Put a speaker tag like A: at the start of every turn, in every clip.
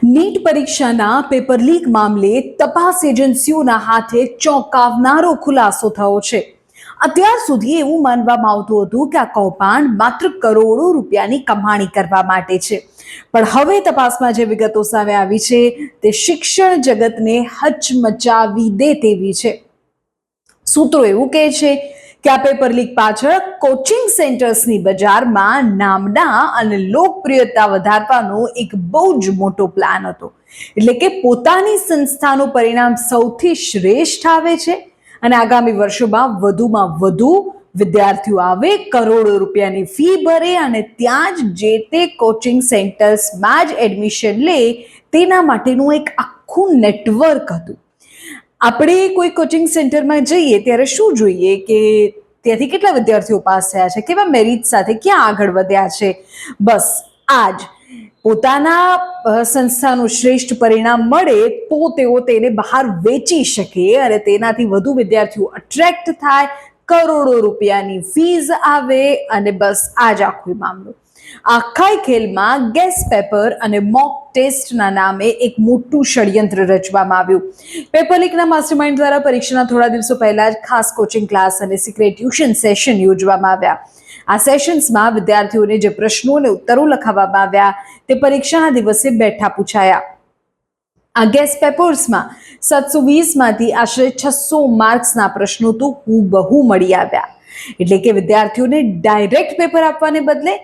A: NEET પરીક્ષાના paper leak મામલે તપાસ એજન્સીઓના હાથે ચોંકાવનારો ખુલાસો થયો છે। અત્યાર સુધી એવું માનવામાં આવતું હતું કે આ કૌભાંડ માત્ર કરોડો રૂપિયાની કમાણી કરવા માટે છે, પણ હવે તપાસમાં જે વિગતો સામે આવી છે તે શિક્ષણ જગતને હચમચાવી દે તેવી છે। સૂત્રો એવું કહે છે કે આ પેપર લીક પાછળ કોચિંગ સેન્ટર્સની બજારમાં નામના અને લોકપ્રિયતા વધારવાનો એક બહુ જ મોટો પ્લાન હતો। એટલે કે પોતાની સંસ્થાનું પરિણામ સૌથી શ્રેષ્ઠ આવે છે અને આગામી વર્ષોમાં વધુમાં વધુ વિદ્યાર્થીઓ આવે, કરોડો રૂપિયાની ફી ભરે અને ત્યાં જ જે તે કોચિંગ સેન્ટર્સમાં જ એડમિશન લે, તેના માટેનું એક આખું નેટવર્ક હતું। આપણે કોઈ કોચિંગ સેન્ટરમાં જઈએ ત્યારે શું જોઈએ કે ત્યાંથી કેટલા વિદ્યાર્થીઓ પાસ થયા છે, કેવા મેરિટ સાથે ક્યાં આગળ વધ્યા છે। બસ આ જ પોતાના સંસ્થાનું શ્રેષ્ઠ પરિણામ મળે તો તેઓ તેને બહાર વેચી શકે અને તેનાથી વધુ વિદ્યાર્થીઓ અટ્રેક્ટ થાય, કરોડો રૂપિયાની ફીઝ આવે અને બસ આ જ આખો મામલો। આખા ખેલમાં ગેસ પેપર અને મોક ટેસ્ટના નામે એક મોટું ષડયંત્ર રચવામાં આવ્યું। પેપર લીકના માસ્ટરમાઇન્ડ દ્વારા પરીક્ષાના થોડા દિવસો પહેલા જ ખાસ કોચિંગ ક્લાસ અને સિક્રેટ ટ્યુશન સેશન યોજવામાં આવ્યા। આ સેશન્સમાં વિદ્યાર્થીઓને જે પ્રશ્નો અને ઉત્તરો લખાવવામાં આવ્યા તે પરીક્ષાના દિવસે બેઠા પૂછાયા। આ ગેસ પેપર્સમાં 720માંથી આશરે 600 માર્ક્સના પ્રશ્નો તો હૂબહુ મળી આવ્યા। એટલે કે વિદ્યાર્થીઓને ડાયરેક્ટ પેપર આપવાને બદલે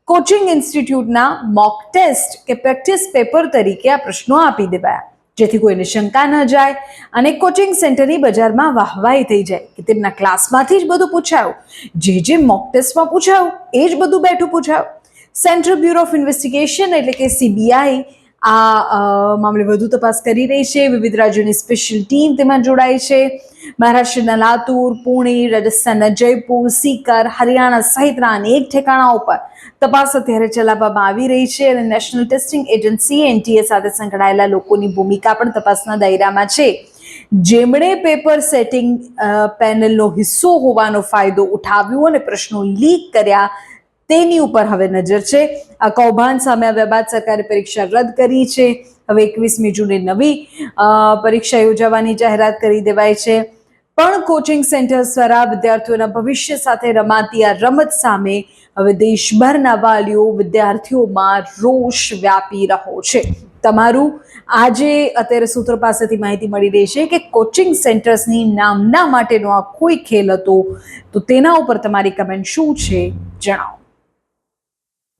A: કોચિંગ ઇન્સ્ટિટ્યૂટના મોક ટેસ્ટ કે પ્રેક્ટિસ પેપર તરીકે આ પ્રશ્નો આપી દેવાયા, જેથી કોઈને શંકા ન જાય અને કોચિંગ સેન્ટરની બજારમાં વાહવાઈ થઈ જાય કે તેમના ક્લાસમાંથી જ બધું પૂછાયું, જે મોક ટેસ્ટમાં પૂછાયું એ જ બધું બેઠું પૂછાયું। સેન્ટ્રલ બ્યુરો ઓફ ઇન્વેસ્ટિગેશન એટલે કે સીબીઆઈ આ મામલે વધુ તપાસ કરી રહી છે। વિવિધ રાજ્યોની સ્પેશિયલ ટીમ તેમાં જોડાઈ છે। મહારાષ્ટ્રના લાતુર, પુણે, રાજસ્થાનના જયપુર, સીકર, હરિયાણા સહિતના અનેક ઠેકાણાઓ પર તપાસ અત્યારે ચલાવવામાં આવી રહી છે અને નેશનલ ટેસ્ટિંગ એજન્સી એનટીએ સાથે સંકળાયેલા લોકોની ભૂમિકા પણ તપાસના દાયરામાં છે। જેમણે પેપર સેટિંગ પેનલનો હિસ્સો હોવાનો ફાયદો ઉઠાવ્યો અને પ્રશ્નો લીક કર્યા તેની ઉપર હવે નજર છે। આ કૌભાંડ સામે આવ્યા બાદ સરકારે પરીક્ષા રદ કરી છે। હવે 21મી જૂને નવી પરીક્ષા યોજાવાની જાહેરાત કરી દેવાઈ છે, પણ કોચિંગ સેન્ટર્સ દ્વારા વિદ્યાર્થીઓના ભવિષ્ય સાથે રમાતી આ રમત સામે હવે દેશભરના વાલીઓ, વિદ્યાર્થીઓમાં રોષ વ્યાપી રહ્યો છે। તમારું આજે અત્યારે સૂત્રો પાસેથી માહિતી મળી રહી છે કે કોચિંગ સેન્ટર્સની નામના માટેનો આ કોઈ ખેલ હતો, તો તેના ઉપર તમારી કમેન્ટ શું છે જણાવો।